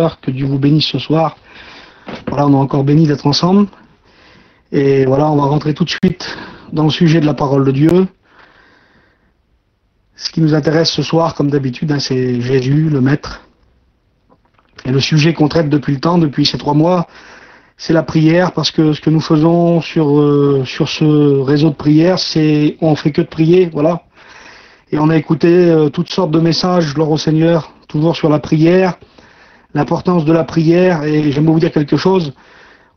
Que Dieu vous bénisse ce soir. Voilà, on est encore béni d'être ensemble. Et voilà, on va rentrer tout de suite dans le sujet de la parole de Dieu. Ce qui nous intéresse ce soir, comme d'habitude, c'est Jésus, le Maître. Et le sujet qu'on traite depuis ces 3 mois, c'est la prière, parce que ce que nous faisons sur ce réseau de prière, on fait que de prier, voilà. Et on a écouté toutes sortes de messages, gloire au Seigneur, toujours sur la prière, l'importance de la prière, et j'aimerais vous dire quelque chose.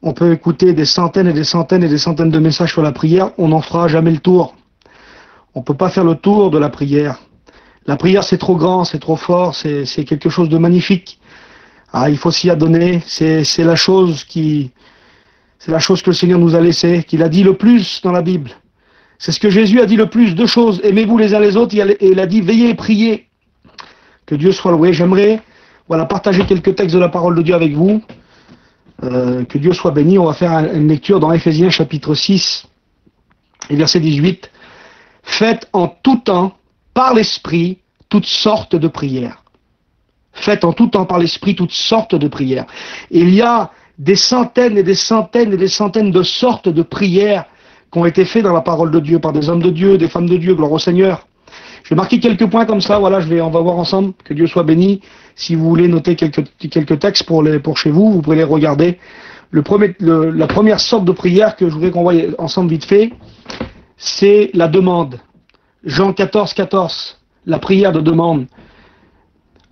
On peut écouter des centaines et des centaines et des centaines de messages sur la prière, on n'en fera jamais le tour. On peut pas faire le tour de la prière. La prière, c'est trop grand, c'est trop fort, c'est quelque chose de magnifique. Ah, il faut s'y adonner, c'est la chose que le Seigneur nous a laissée, qu'il a dit le plus dans la Bible. C'est ce que Jésus a dit le plus, 2 choses. Aimez-vous les uns les autres, et il a dit veillez et priez. Que Dieu soit loué. J'aimerais partager quelques textes de la parole de Dieu avec vous. Que Dieu soit béni. On va faire une lecture dans Éphésiens chapitre 6 et verset 18. Faites en tout temps, par l'Esprit, toutes sortes de prières. Faites en tout temps par l'Esprit toutes sortes de prières. Et il y a des centaines et des centaines et des centaines de sortes de prières qui ont été faites dans la parole de Dieu par des hommes de Dieu, des femmes de Dieu, gloire au Seigneur. Je vais marquer quelques points comme ça, voilà, on va voir ensemble, que Dieu soit béni. Si vous voulez noter quelques textes pour chez vous, vous pouvez les regarder. La première sorte de prière que je voudrais qu'on voie ensemble vite fait, c'est la demande. Jean 14, 14, la prière de demande.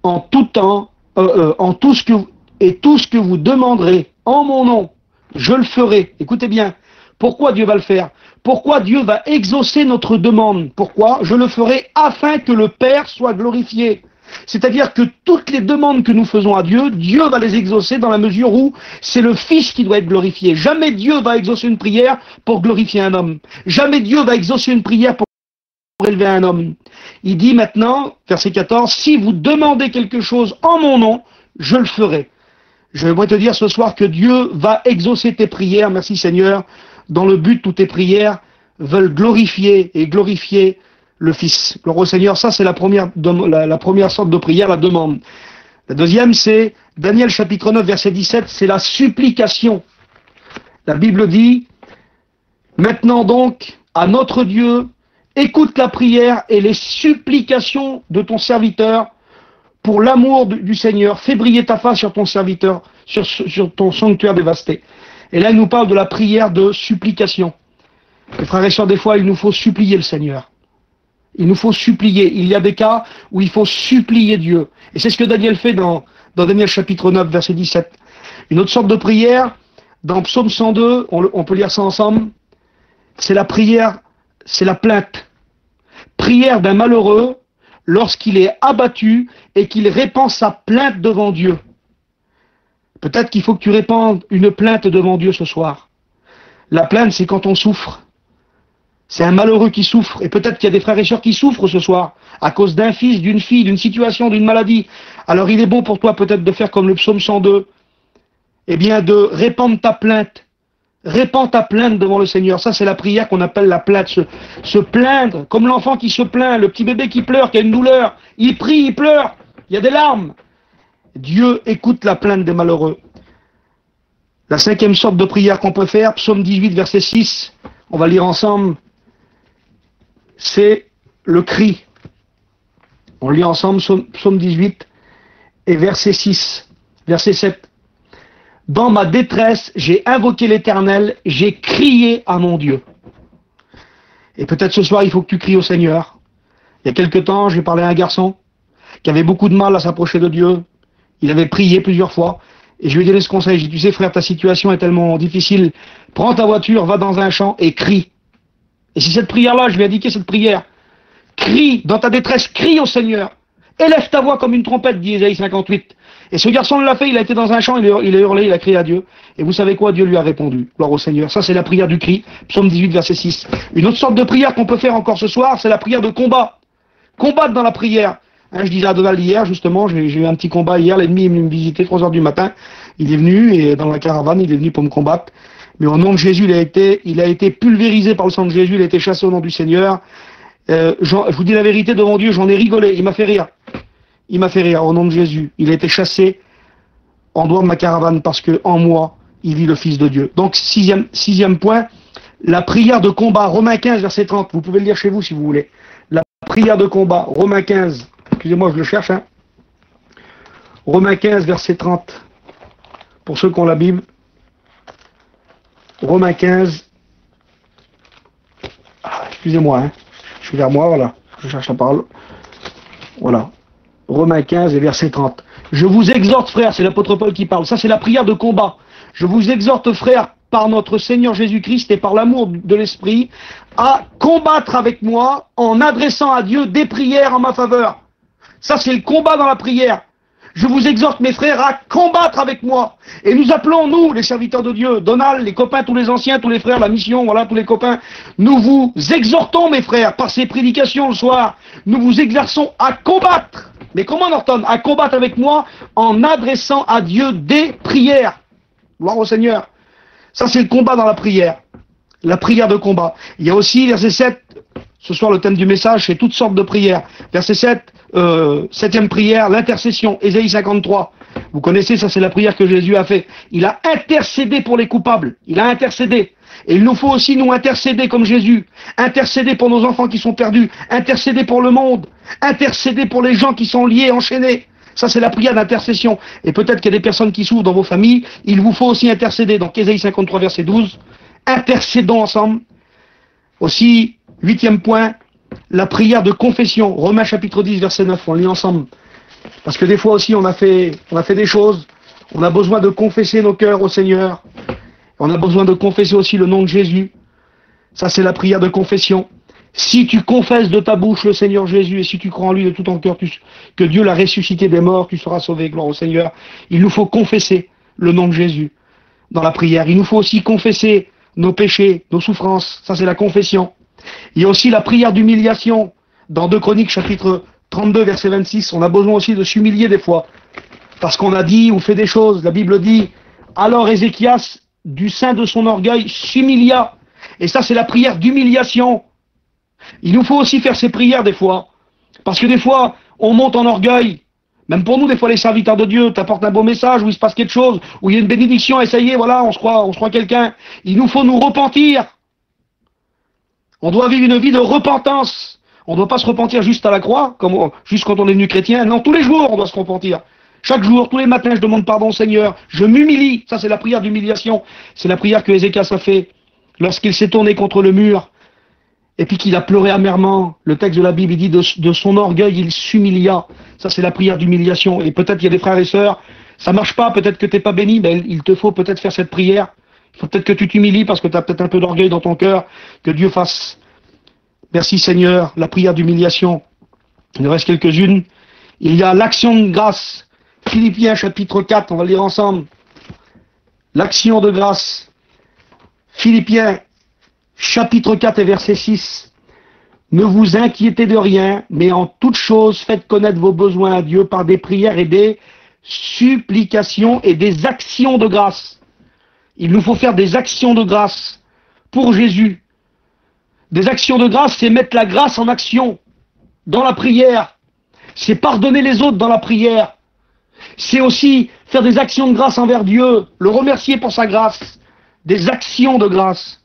En tout temps, tout ce que vous demanderez en mon nom, je le ferai. Écoutez bien. Pourquoi Dieu va le faire? Pourquoi Dieu va exaucer notre demande? Pourquoi? Je le ferai afin que le Père soit glorifié. C'est-à-dire que toutes les demandes que nous faisons à Dieu, Dieu va les exaucer dans la mesure où c'est le Fils qui doit être glorifié. Jamais Dieu va exaucer une prière pour glorifier un homme. Jamais Dieu va exaucer une prière pour élever un homme. Il dit maintenant, verset 14, si vous demandez quelque chose en mon nom, je le ferai. Je voudrais te dire ce soir que Dieu va exaucer tes prières, merci Seigneur, dans le but où tes prières veulent glorifier le Fils. Gloire au Seigneur, ça c'est la première sorte de prière, la demande. La deuxième, c'est Daniel chapitre 9, verset 17, c'est la supplication. La Bible dit, maintenant donc, à notre Dieu, écoute la prière et les supplications de ton serviteur pour l'amour du Seigneur. Fais briller ta face sur ton serviteur, sur ton sanctuaire dévasté. Et là, il nous parle de la prière de supplication. Les frères et sœurs, des fois, il nous faut supplier le Seigneur. Il nous faut supplier. Il y a des cas où il faut supplier Dieu. Et c'est ce que Daniel fait dans Daniel chapitre 9, verset 17. Une autre sorte de prière, dans Psaume 102, on peut lire ça ensemble, c'est la prière, c'est la plainte. Prière d'un malheureux lorsqu'il est abattu et qu'il répand sa plainte devant Dieu. Peut-être qu'il faut que tu répandes une plainte devant Dieu ce soir. La plainte, c'est quand on souffre. C'est un malheureux qui souffre. Et peut-être qu'il y a des frères et sœurs qui souffrent ce soir à cause d'un fils, d'une fille, d'une situation, d'une maladie. Alors il est bon pour toi peut-être de faire comme le psaume 102. Eh bien, de répandre ta plainte. Répands ta plainte devant le Seigneur. Ça, c'est la prière qu'on appelle la plainte. Se plaindre, comme l'enfant qui se plaint, le petit bébé qui pleure, qui a une douleur. Il prie, il pleure. Il y a des larmes. Dieu écoute la plainte des malheureux. La 5e sorte de prière qu'on peut faire, psaume 18, verset 6, on va lire ensemble, c'est le cri. On lit ensemble psaume 18 et verset 6, verset 7. Dans ma détresse, j'ai invoqué l'Éternel, j'ai crié à mon Dieu. Et peut-être ce soir, il faut que tu cries au Seigneur. Il y a quelque temps, j'ai parlé à un garçon qui avait beaucoup de mal à s'approcher de Dieu. Il avait prié plusieurs fois. Et je lui ai donné ce conseil. J'ai dit, tu sais frère, ta situation est tellement difficile. Prends ta voiture, va dans un champ et crie. Et c'est cette prière-là, je lui ai indiqué cette prière. Crie, dans ta détresse, crie au Seigneur. Élève ta voix comme une trompette, dit Ésaïe 58. Et ce garçon l'a fait, il a été dans un champ, il a hurlé, il a crié à Dieu. Et vous savez quoi? Dieu lui a répondu. Gloire au Seigneur. Ça, c'est la prière du cri. Psaume 18, verset 6. Une autre sorte de prière qu'on peut faire encore ce soir, c'est la prière de combat. Combattre dans la prière. Je disais à Donald hier, justement, j'ai eu un petit combat hier, l'ennemi est venu me visiter 3h du matin. Il est venu, et dans la caravane, il est venu pour me combattre. Mais au nom de Jésus, il a été pulvérisé par le sang de Jésus, il a été chassé au nom du Seigneur. Je vous dis la vérité devant Dieu, j'en ai rigolé, il m'a fait rire. Il m'a fait rire au nom de Jésus. Il a été chassé en dehors de ma caravane, parce que en moi, il vit le Fils de Dieu. Donc, sixième point, la prière de combat, Romains 15, verset 30. Vous pouvez le lire chez vous si vous voulez. La prière de combat, Romains 15, excusez-moi, je le cherche, hein. Romains 15, verset 30. Pour ceux qui ont la Bible. Romains 15. Excusez-moi, hein. Je suis vers moi, voilà. Je cherche la parole. Voilà. Romains 15 et verset 30. Je vous exhorte, frères, c'est l'apôtre Paul qui parle. Ça, c'est la prière de combat. Je vous exhorte, frères, par notre Seigneur Jésus-Christ et par l'amour de l'Esprit, à combattre avec moi en adressant à Dieu des prières en ma faveur. Ça, c'est le combat dans la prière. Je vous exhorte, mes frères, à combattre avec moi. Et nous appelons, nous, les serviteurs de Dieu, Donald, les copains, tous les anciens, tous les frères, la mission, voilà, tous les copains. Nous vous exhortons, mes frères, par ces prédications le soir. Nous vous exerçons à combattre. Mais comment, Norton? À combattre avec moi en adressant à Dieu des prières. Gloire au Seigneur. Ça, c'est le combat dans la prière. La prière de combat. Il y a aussi, verset 7, ce soir, le thème du message, c'est toutes sortes de prières. Verset 7, septième prière, l'intercession, Ésaïe 53. Vous connaissez, ça c'est la prière que Jésus a fait. Il a intercédé pour les coupables. Il a intercédé. Et il nous faut aussi nous intercéder comme Jésus. Intercéder pour nos enfants qui sont perdus. Intercéder pour le monde. Intercéder pour les gens qui sont liés, enchaînés. Ça c'est la prière d'intercession. Et peut-être qu'il y a des personnes qui souffrent dans vos familles. Il vous faut aussi intercéder. Donc Ésaïe 53 verset 12. Intercédons ensemble. Aussi, huitième point, la prière de confession. Romains chapitre 10 verset 9. On lit ensemble. Parce que des fois aussi on a fait des choses. On a besoin de confesser nos cœurs au Seigneur. On a besoin de confesser aussi le nom de Jésus. Ça, c'est la prière de confession. Si tu confesses de ta bouche le Seigneur Jésus et si tu crois en lui de tout ton cœur que Dieu l'a ressuscité des morts, tu seras sauvé, gloire au Seigneur. Il nous faut confesser le nom de Jésus dans la prière. Il nous faut aussi confesser nos péchés, nos souffrances. Ça, c'est la confession. Il y a aussi la prière d'humiliation. Dans 2 Chroniques, chapitre 32, verset 26, on a besoin aussi de s'humilier des fois. Parce qu'on a dit ou fait des choses. La Bible dit, alors Ézéchias, du sein de son orgueil, s'humilia. Et ça, c'est la prière d'humiliation. Il nous faut aussi faire ces prières des fois. Parce que des fois, on monte en orgueil. Même pour nous, des fois, les serviteurs de Dieu, t'apportent un beau message, où il se passe quelque chose, où il y a une bénédiction, et ça y est, voilà, on se croit quelqu'un. Il nous faut nous repentir. On doit vivre une vie de repentance. On ne doit pas se repentir juste à la croix, juste quand on est devenu chrétien. Non, tous les jours, on doit se repentir. Chaque jour, tous les matins, je demande pardon au Seigneur. Je m'humilie. Ça, c'est la prière d'humiliation. C'est la prière que Ézéchias a fait lorsqu'il s'est tourné contre le mur et puis qu'il a pleuré amèrement. Le texte de la Bible, il dit de son orgueil, il s'humilia. Ça, c'est la prière d'humiliation. Et peut-être qu'il y a des frères et sœurs, ça marche pas, peut-être que t'es pas béni, mais il te faut peut-être faire cette prière. Il faut peut-être que tu t'humilies parce que tu as peut-être un peu d'orgueil dans ton cœur. Que Dieu fasse. Merci Seigneur. La prière d'humiliation. Il nous reste quelques-unes. Il y a l'action de grâce. Philippiens chapitre 4, on va lire ensemble. L'action de grâce. Philippiens chapitre 4 et verset 6. Ne vous inquiétez de rien, mais en toute chose faites connaître vos besoins à Dieu par des prières et des supplications et des actions de grâce. Il nous faut faire des actions de grâce pour Jésus. Des actions de grâce, c'est mettre la grâce en action dans la prière. C'est pardonner les autres dans la prière. C'est aussi faire des actions de grâce envers Dieu, le remercier pour sa grâce, des actions de grâce.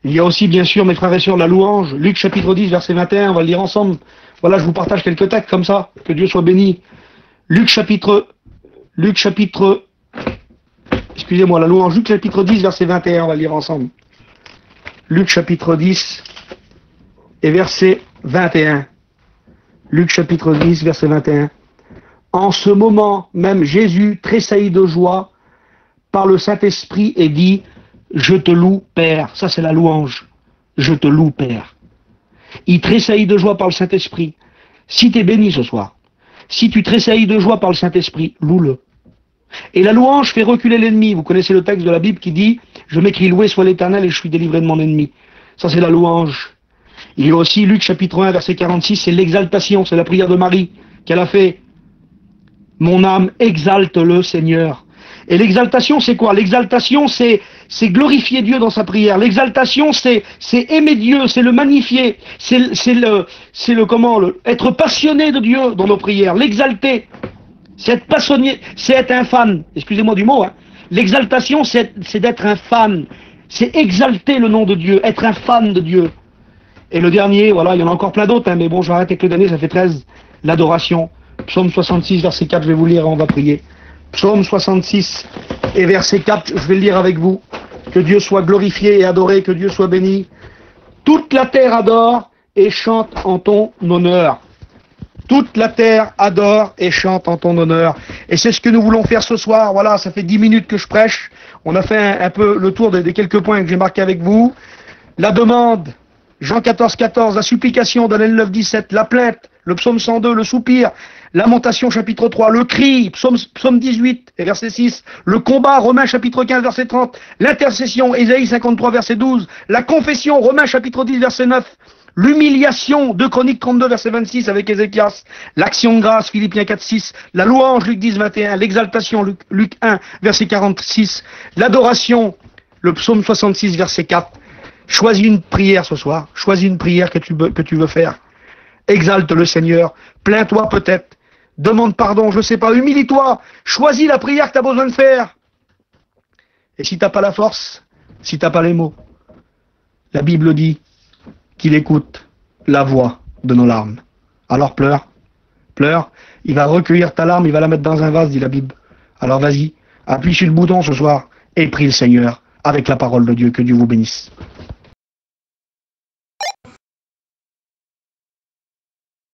Il y a aussi, bien sûr, mes frères et sœurs, la louange. Luc chapitre 10, verset 21, on va le lire ensemble. Voilà, je vous partage quelques textes comme ça, que Dieu soit béni. Luc chapitre, excusez-moi, la louange, Luc chapitre 10, verset 21, on va le lire ensemble. Luc chapitre 10 et verset 21. Luc chapitre 10, verset 21. En ce moment même, Jésus tressaillit de joie par le Saint-Esprit et dit « Je te loue, Père ». Ça, c'est la louange. « Je te loue, Père ». Il tressaillit de joie par le Saint-Esprit. Si tu es béni ce soir, si tu tressaillis de joie par le Saint-Esprit, loue-le. Et la louange fait reculer l'ennemi. Vous connaissez le texte de la Bible qui dit « Je m'écris loué soit l'Éternel et je suis délivré de mon ennemi ». Ça, c'est la louange. Il y a aussi Luc chapitre 1, verset 46, c'est l'exaltation, c'est la prière de Marie qu'elle a fait. Mon âme exalte le Seigneur. Et l'exaltation, c'est quoi? L'exaltation, c'est glorifier Dieu dans sa prière. L'exaltation, c'est aimer Dieu, c'est le magnifier, c'est être passionné de Dieu dans nos prières, l'exalter. C'est être passionné, c'est être un fan. Excusez-moi du mot, hein. L'exaltation, c'est d'être un fan. C'est exalter le nom de Dieu, être un fan de Dieu. Et le dernier, voilà, il y en a encore plein d'autres, hein, mais bon, je vais arrêter avec le dernier, ça fait 13. L'adoration. Psaume 66, verset 4, je vais vous lire et on va prier. Psaume 66 et verset 4, je vais le lire avec vous. Que Dieu soit glorifié et adoré, que Dieu soit béni. Toute la terre adore et chante en ton honneur. Toute la terre adore et chante en ton honneur. Et c'est ce que nous voulons faire ce soir. Voilà, ça fait 10 minutes que je prêche. On a fait un peu le tour des quelques points que j'ai marqués avec vous. La demande, Jean 14, 14, la supplication, Daniel 9, 17, la plainte, le psaume 102, le soupir, Lamentation chapitre 3, le cri, psaume 18 et verset 6, le combat, Romains chapitre 15 verset 30, l'intercession, Ésaïe 53 verset 12, la confession, Romains chapitre 10 verset 9, l'humiliation, 2 Chroniques 32 verset 26 avec Ézéchias, l'action de grâce, Philippiens 4, 6, la louange, Luc 10, 21, l'exaltation, Luc 1 verset 46, l'adoration, le psaume 66 verset 4. Choisis une prière ce soir, choisis une prière que tu veux faire. Exalte le Seigneur, plains-toi peut-être, demande pardon, je sais pas, humilie-toi, choisis la prière que tu as besoin de faire. Et si t'as pas la force, si t'as pas les mots, la Bible dit qu'il écoute la voix de nos larmes. Alors pleure, pleure, il va recueillir ta larme, il va la mettre dans un vase, dit la Bible. Alors vas-y, appuie sur le bouton ce soir et prie le Seigneur avec la parole de Dieu, que Dieu vous bénisse.